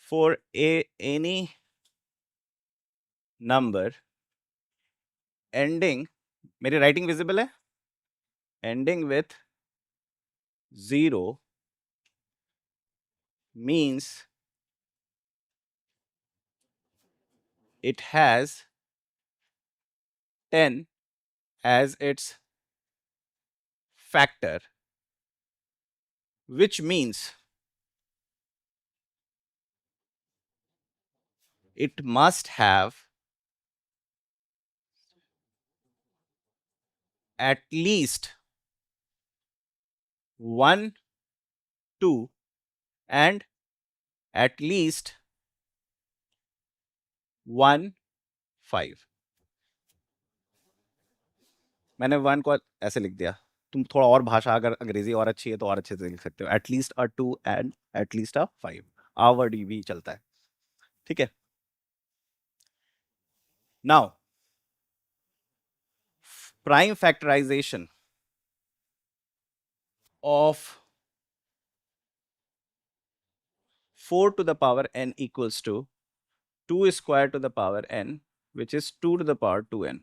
for any number ending, मेरी writing visible है? Ending with 0 means it has 10 as its factor, which means it must have at least 1, 2 and at least 1, 5. मैंने 1 को ऐसे लिख दिया, तुम थोड़ा और भाषा अगर अंग्रेजी और अच्छी है तो और अच्छे से लिख सकते हो, at least a 2 and at least a 5, आवर्ड भी चलता है, ठीक है। Now prime factorization of 4 to the power n equals to 2 square to the power n, which is 2 to the power 2n,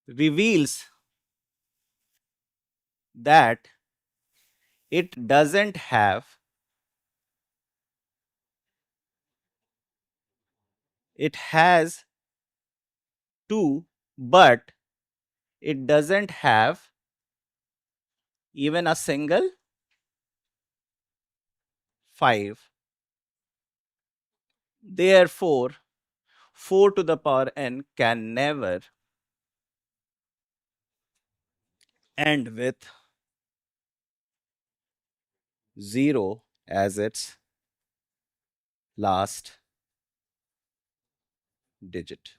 reveals that it doesn't have it has 2, but it doesn't have even a single 5. Therefore, 4 to the power n can never end with 0 as its last digit.